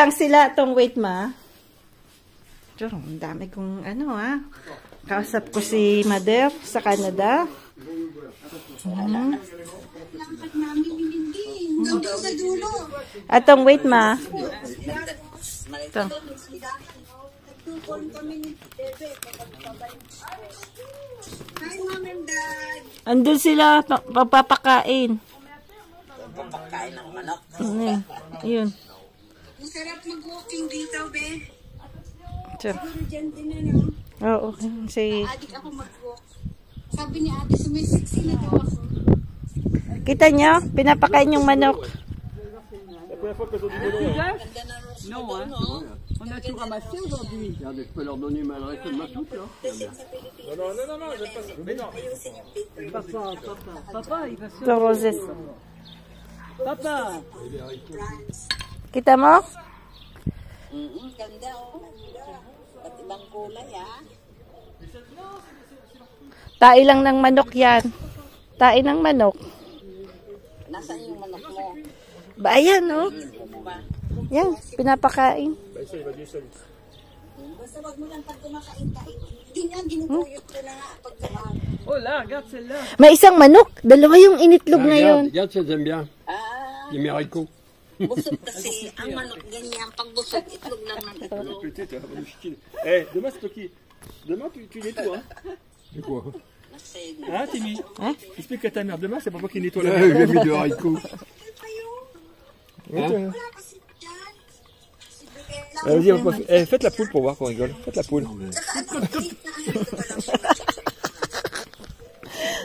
lang sila itong wait ma. Diyan, ang dami kong kausap ko si Mother sa Canada. Atong wait ma. Ito. Andun sila papapakain. Papakain ng manok. Yun. Masarap mag-walking dito, be. Sure. Siguro dyan din na, no? Oo, sige. Adik ako mag-walk. Sabi ni ate, sumisiksi na daw ako. Kita nyo? Pinapakain yung manok. Non, hein. On a tout ramassé aujourd'hui. Je peux leur donner ma l'adresse de ma soupe, là. Non, j'aime pas ça. Mais non. Papa, il va se... Roses. Papa! Kita mo? Ganda, oh. Ba't ibang kulay, ah? Tae lang ng manok yan. Tae ng manok. Nasaan yung manok mo? Ba, ayan, no? Yan, pinapakain. Basta wag mo lang pag kumakain-kain. Hindi nga, ginuguyot ko na nga pag kumain. Oh là, regarde celle-là. May isang manok. Dalawa yung initlog ngayon. Regarde, ça j'aime bien. Ah, Les méricots. busog kasi. Ang manok ganyan. Pag busog, itlog lang ng itlog. Peut-être, on va nous chiquiner. Eh, demain c'est toi qui. Demain tu nettoies, hein. C'est quoi? Kasi, Hein, Timmy? Hein? Explique à ta mère. Demain c'est papa qui nettoie la J'ai maison. mis de haricots. Hein? Vas-y, faites la poule pour voir qu'on rigole. Faites la poule.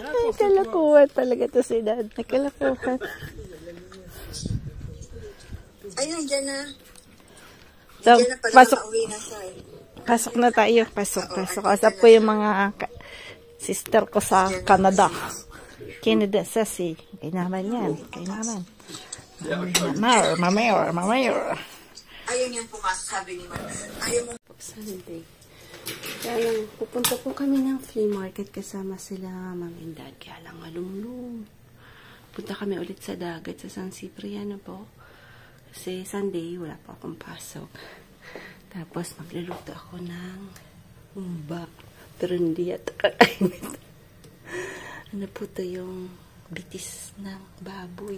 Ay, kalakuhan talaga to si Dad. Ay, kalakuhan. ayun, dyan na. So, Dyan na pala pasok. makauwi na siya. Pasok na tayo. Pasok. Asap ko yung mga sister ko sa Canada. Canada sa si. Kainaman yan. Kainaman. Mamayor. Ayun yung pumasok, sabi ni Mama. Ayaw mo. Sunday. Kaya lang, pupunta po kami ng flea market kasama sila Ma'am and Dad. Kaya lang malumlum. Punta kami ulit sa dagat sa San Cipriano po. Kasi Sunday, wala po akong pasok. Tapos magluluto ako ng humba. Pero hindi yata kakainit. Ano po to yung bitis ng baboy.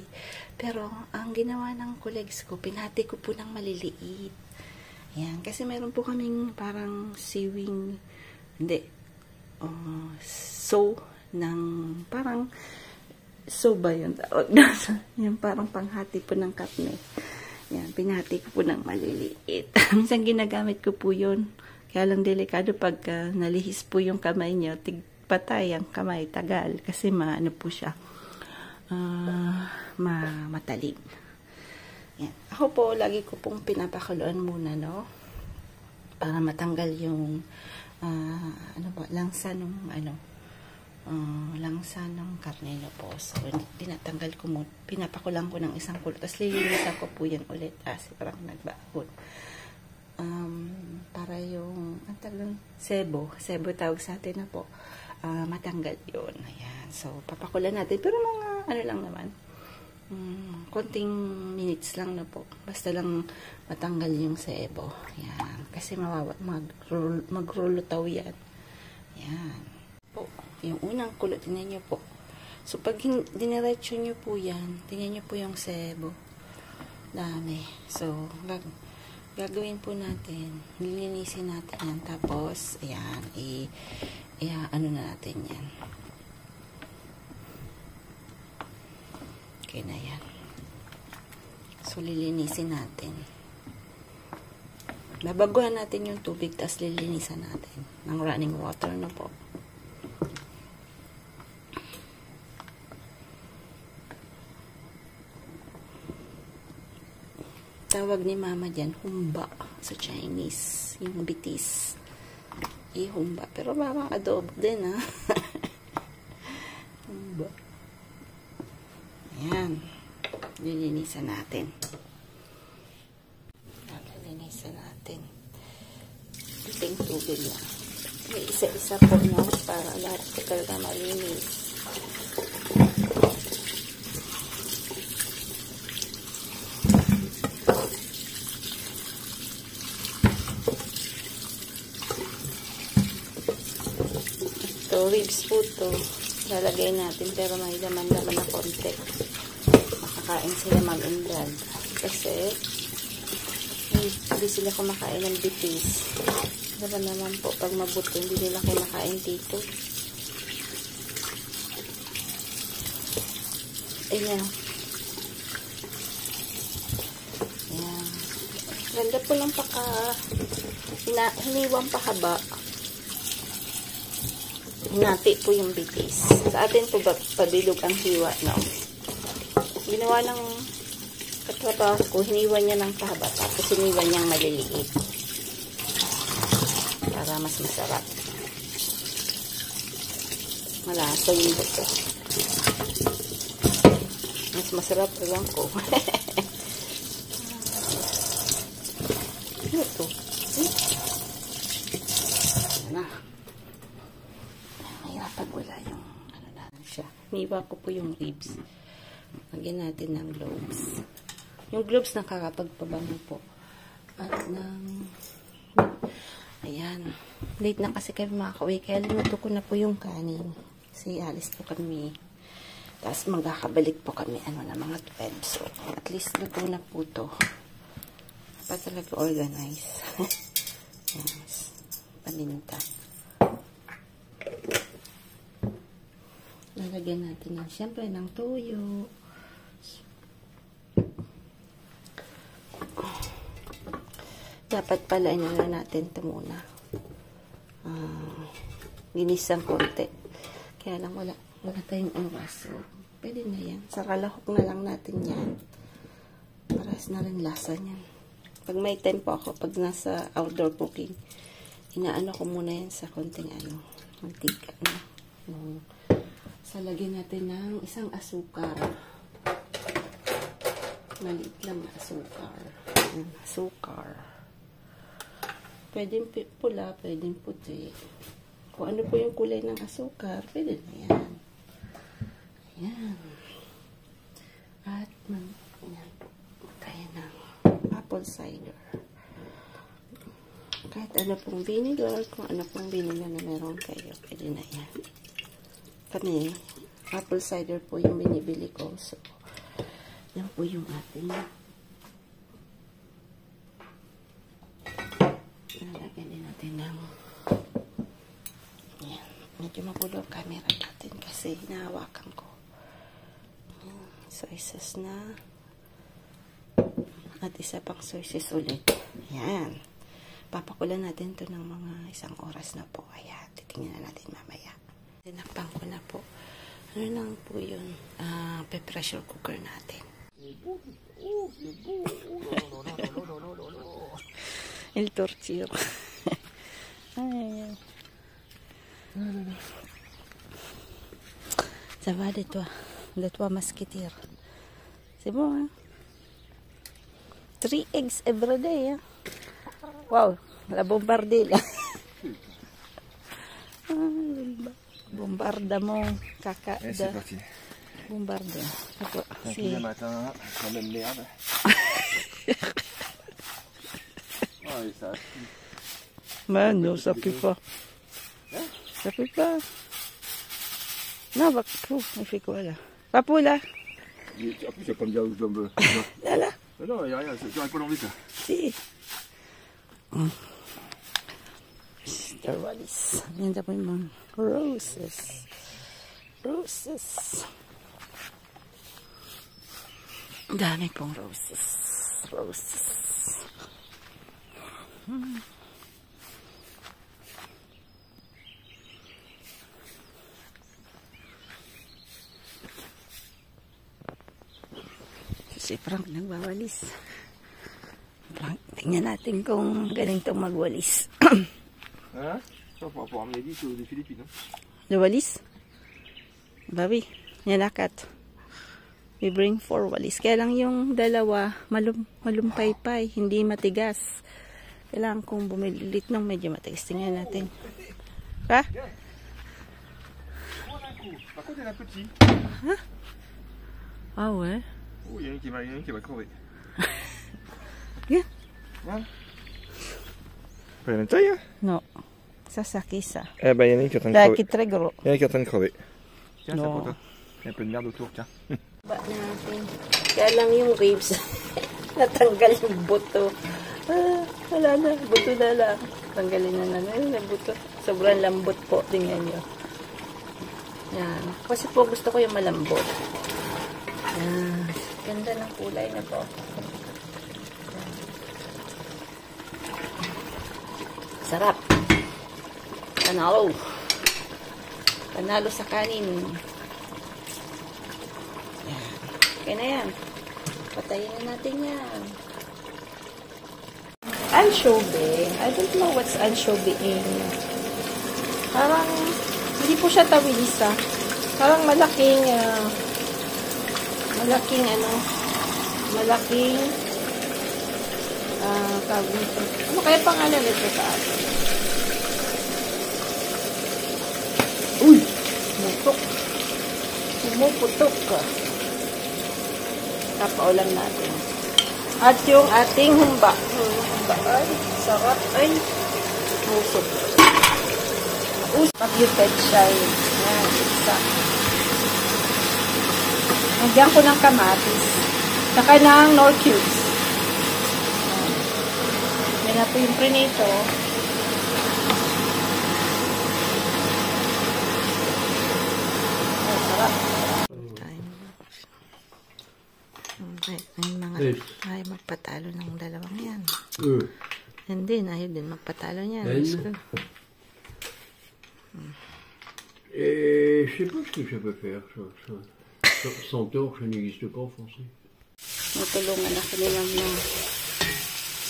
Pero ang ginawa ng colleagues ko, pinati ko po ng maliliit. Yan. Kasi meron po kaming parang sewing, ng parang ba yun tawag? Yan parang panghati po ng karne. Yan. Pinati ko po ng maliliit. Minsan ginagamit ko po yun. Kaya lang delikado pag nalihis po yung kamay nyo, tigpatay ang kamay, tagal. Kasi maano po siya. Matalim. Yan. Ako po, lagi ko pong pinapakuluan muna, no? Para matanggal yung langsa ng karne na po. So, tinatanggal ko mo, pinapakulang ko ng isang kulo. Tapos lilinisan ko po yan ulit. Parang nagbakot. Para yung, sebo tawag sa atin na po. Matanggal yun. Ayan. So, papakulan natin. Pero mga, lang naman, konting minutes lang na po. Basta lang matanggal yung sebo. Ayan. Kasi magrulutaw yan. Ayan. Po. Yung unang kulot, tingnan nyo po. So, pag diniretso nyo po yan, tingnan nyo po yung sebo. Dami. So, gagawin po natin, lilinisin natin yan. Tapos, ayan, ano na natin yan. Okay na yan. So, lilinisin natin. Babaguhan natin yung tubig, tapos lilinisan natin ng running water na po. Tawag ni Mama dyan, humba sa Chinese. Yung bitis. Humba. Pero parang adobo din, ha? Humba. Ayan. Lilinisan natin. Lilinisan natin. Iting tubig lang. May isa-isa po nyo para lahat ko talaga malinis. Ito, ribs po to. Lalagay natin pero may laman-laman na konti. Makakain sila Ma'am and Dad. Kasi, hindi sila kumakain ng bitis. Diba naman po, pag mabuto, hindi nila kumakain dito. Ayan. Ayan. Ganda po ng hiniwang pahaba. Hinati po yung bitis. Sa atin po padilog ang hiwa, no? Ginawa ng katrabaho ko, hiniwa niya ng pahaba, tapos hiniwa niyang maliliit. Para mas masarap. Malasa yung buto. Mas masarap lang ko. Ano to? Ayan na. Mahirapan wala yung ano na siya. Hiniwa ko po yung ribs. Lagyan natin ng gloves. Yung gloves nakakapagpabango po. At ayan. Late na kasi kami makakauwi. Kaya linuto ko na po yung kanin. Kasi alis po kami. Tapos magkakabalik po kami na mga 12. So, at least luto na po to. Pa talaga organize. Yes. Paminta. Lalagyan natin siyempre ng tuyo. Dapat pala na natin ito muna. Ginisang konti. Kaya lang wala tayong oras. So, pwede na yan. Sa kalahok na lang natin yan. Paras na rin lasa niyan. Pag may time po ako, pag nasa outdoor cooking, inaano ko muna yan sa konting mantika. So, lagyan natin ng isang asukar. Maliit lang na asukar. Asukar. Pwedeng pula, pwedeng puti. Kung ano po yung kulay ng asukar, pwede na yan. Ayan. At, ayan po. Kaya ng apple cider. Kahit ano pong vinegar, kung ano pong vinegar na meron kayo, pwede na yan. Kami, apple cider po yung binibili ko. So, yan po yung ating nalagyan din natin ng yan. Medyo magulo ang camera natin kasi hinahawakan ko. Yan. Soy sauce na. At isa pang soy sauce ulit. Yan. Papakulan natin to ng mga 1 oras na po. Ayan. Titingnan na natin mamaya. Tinakpan ko na po. Ano lang po yun? Pressure cooker natin. Il torciro. Ça va de toi masquetir. C'est bon, hein? 3 eggs every day, hein? Wow, la bombardilla. Bombarda mo, caca. Et c'est parti. Bombarde. Le matin, la même merde. Oh, et ça. Mais non, ça pue pas. Ça pue pas. Non, va, il fait quoi là? Papou là? Après, tu vas pas me dire où je dois me... Là, là. Non, il n'y a rien, j'aurais pas l'envie, ça. Si. Mr. Wallis. Yan po yung mga roses. Roses. Dami pong roses. Roses. Si Frank nagwawalis. Frank, tingnan natin kung galing itong magwalis. Hein? Ça, pour pouvoir amener 10 des Philippines. Walis? Babi, yanakat. We bring 4 walis. Kaya lang yung dalawa, malumpay-pay, hindi matigas. Kailangan kong bumilit ng medyo matigas. Tingnan natin. Ha? Par contre, il y en a petit. Ha? Ah ouais? Oh, il y en a un qui va crever. Yeah. Hein? Pas une taille, hein? No. Sasakisa. Eh ben, Yannick est en train de Dahil crever. kitregro. Yannick est en train de crever. Tiens, Non. ça pour toi. Il y a un peu de merde autour, tiens. Ba natin. Kaya lang yung ribs. Natanggal yung buto. Wala na. Buto na lang. Tanggalin na namin yung buto. Sobrang lambot po. Tingnan nyo. Yan. Kasi po gusto ko yung malambot. Yan. Ganda ng kulay na po. Yan. Sarap. Panalo. Panalo sa kanin. Yan. Okay na yan. Patayin na natin yan. Anchovy. I don't know what's anchovy in. Parang, hindi po siya tawilisa. Parang malaking tawag nito. Ano kaya pangalan nito sa atin? Uy! Mutok. Pumuputok ka. Kapaulam natin. At yung ating humba. Humba. Ay, sarap. Ay, musok. Pag-yuted siya yun. Yan, isa. Nagyan ko ng kamatis. Saka ng nor cubes. Yan na po yung prinito. Ay, sarap. Ay, mga ay magpatalo ng dalawang yan. Hindi, ayaw din magpatalo niyan. Et je sais pas ce que ça peut faire. Sans torche, ça n'existe pas en français. Matulungan ako ni Ma'am na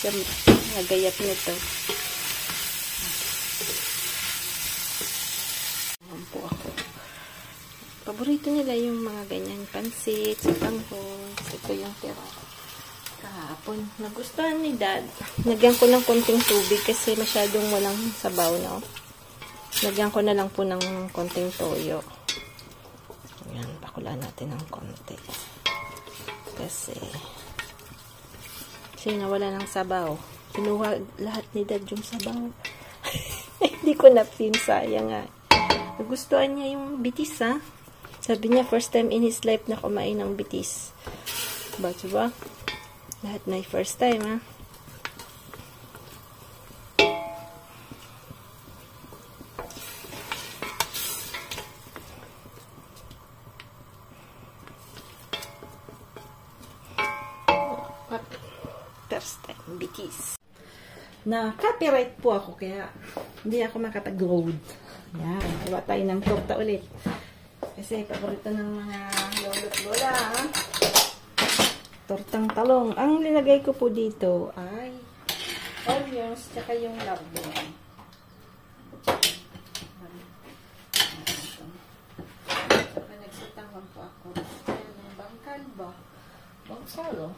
siya nagayap nito. Ayan po ako. Paborito nila yung mga ganyan pansit, sitanghon. Ito yung tira. Kahapon. Nagustuhan ni Dad. Nagyan ko ng konting tubig kasi masyadong walang sabaw, no? Lagyan ko na lang po ng konting toyo. Ayan, pakulaan natin ng konti. Kasi nawala ng sabaw. Kinuha lahat ni Dad yung sabaw. Hindi ko na-film, sayang nga. Nagustuhan niya yung bitis, ha? Sabi niya, first time in his life na kumain ng bitis. Diba? Lahat na first time, ha? First time, bitis. Na copyright po ako, kaya hindi ako makapag-load. Yan, gawa tayo ng torta ulit. Kasi paborito ng mga lolo't lola, ha? Tortang talong. Ang linagay ko po dito ay onions, tsaka yung labong. Nagsitangwan po ako. Yung bangkal ba? Bangkal, oh.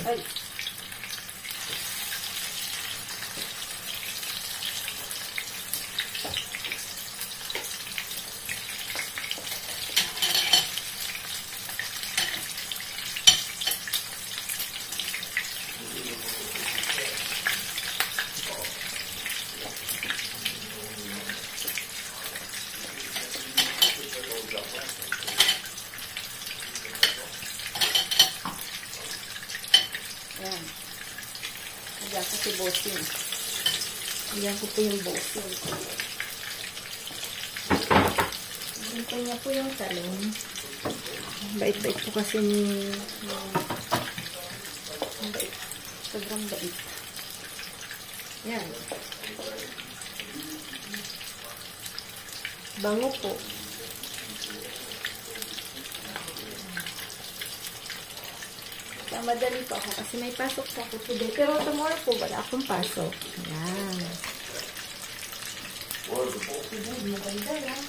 Ay. Ayan. Ayan ko si bossing. Ayan ko po yung bossing. Ayan ko niya po yung talong. Bait-bait po kasi ni bait. Sobrang bait. Ayan. Bango po. Madali pa ako kasi may pasok pa ako today. Pero tomorrow po wala akong pasok. Ayan. Maganda yan.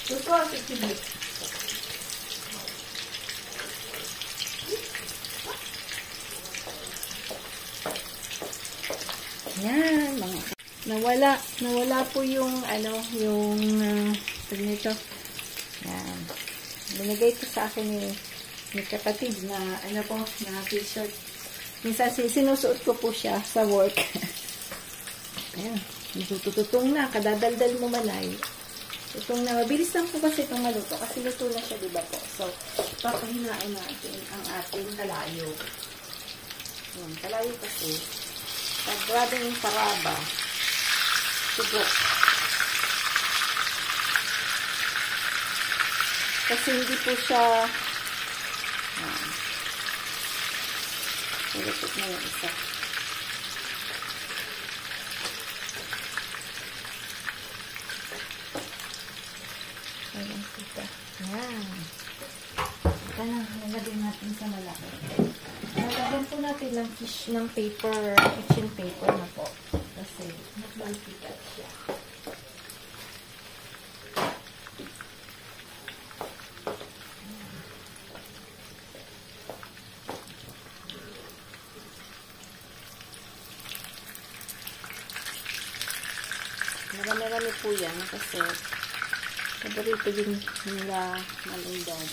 Ito, kikibit. Yan, mga nawala po yung nito. Yan. Binigay ko sa akin ni kapatid na na t-shirt. Minsan sinusuot ko po siya sa work. Ayan, tututong na, kadadaldal mo malay. Tutong na, mabilis lang po kasi itong maluto kasi luto na siya, diba po? So, papahinain natin ang ating kalayo. Yan, kalayo kasi pag grabing paraba, tugok. Kasi hindi po siya ilipit na yung isa. Ayan kita. Yan. Ito na, nalagyan natin sa malaki. Nalagyan po natin ng paper, kitchen paper na po. Kasi nagbalpikat siya. Marami-rami po yan kasi paborito din nila malundag.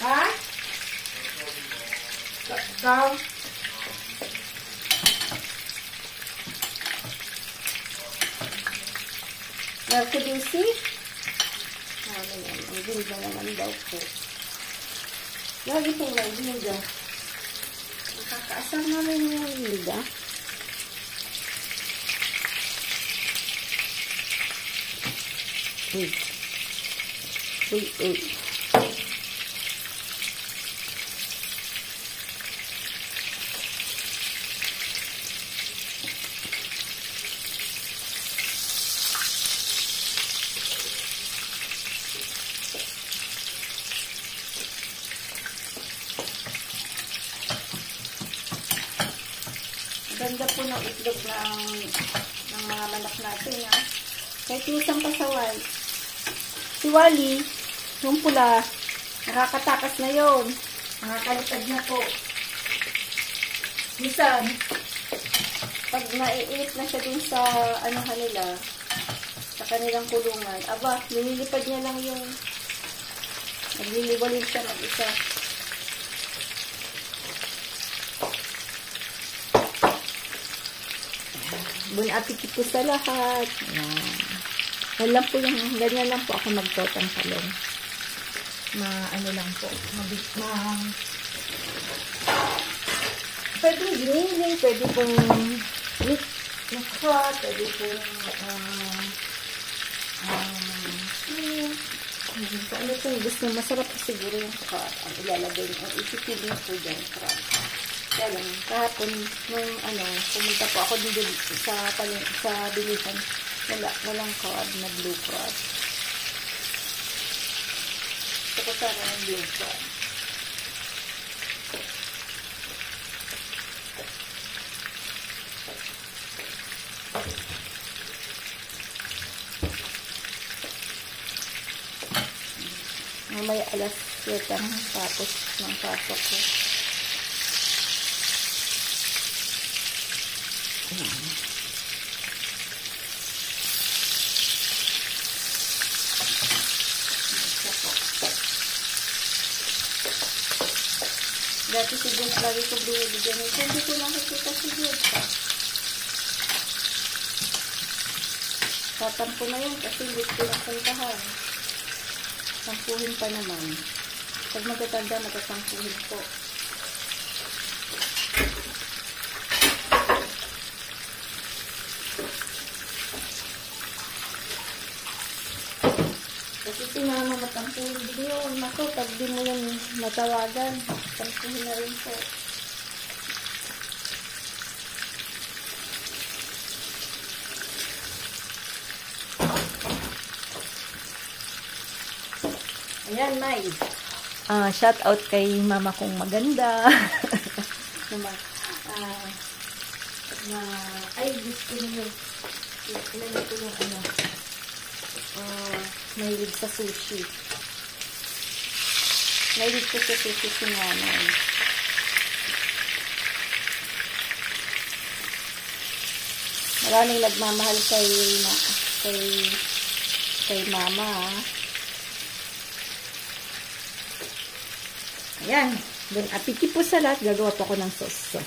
Ha? Ikaw? Mercury? Ano yan? Ang gilda naman daw po. Lagi po may gilda. Nakakaasar namin yung gilda. Uy. Uy, uy. Ganda po ng itlog ng mga manok natin, ha? Kahit isang pasawal. Si Wally, yung pula, nakakatakas na yon. Nakakalipad na po. Minsan, pag naiinit na siya dun sa nila, sa kanilang kulungan, aba, nililipad niya lang yung nagliliwalin siya mag-isa. Bon appetit po sa lahat. Yan lang po yung, ganyan lang po ako magtotang talong. Lang po. Pwede giniling, pwede pong meat na crab, pwede pong ano po yung gusto, masarap po siguro yung crab. Ang ilalagay nyo, isipilin po dyan, crab. Kaya lang, kahapon, nung pumunta po ako dito sa bilihan, walang crab na blue crab. Ito ko sana ng blue crab. Mamaya alas 7 tapos ng pasok ko. Dati si Jess lagi ko binibigyan ito. Hindi ko nakikita si Jess. Tatampo na yun kasi hindi ko napuntahan. Sampuhin pa naman. Pag magtatanda, matasampuhin po. Kasi sinama matampuhin din yun. Naku, pag di mo yan matawagan, tampuhin na rin po. Ayan, May. Shout out kay mama kong maganda. Ay, gusto niyo. Ilan ko yung ano. Mahilig sa sushi. Mahilig ko sa sushi si nanay. Maraming nagmamahal kay mama. Ayan. Bon appetit po sa lahat. Gagawa po ako ng sauce.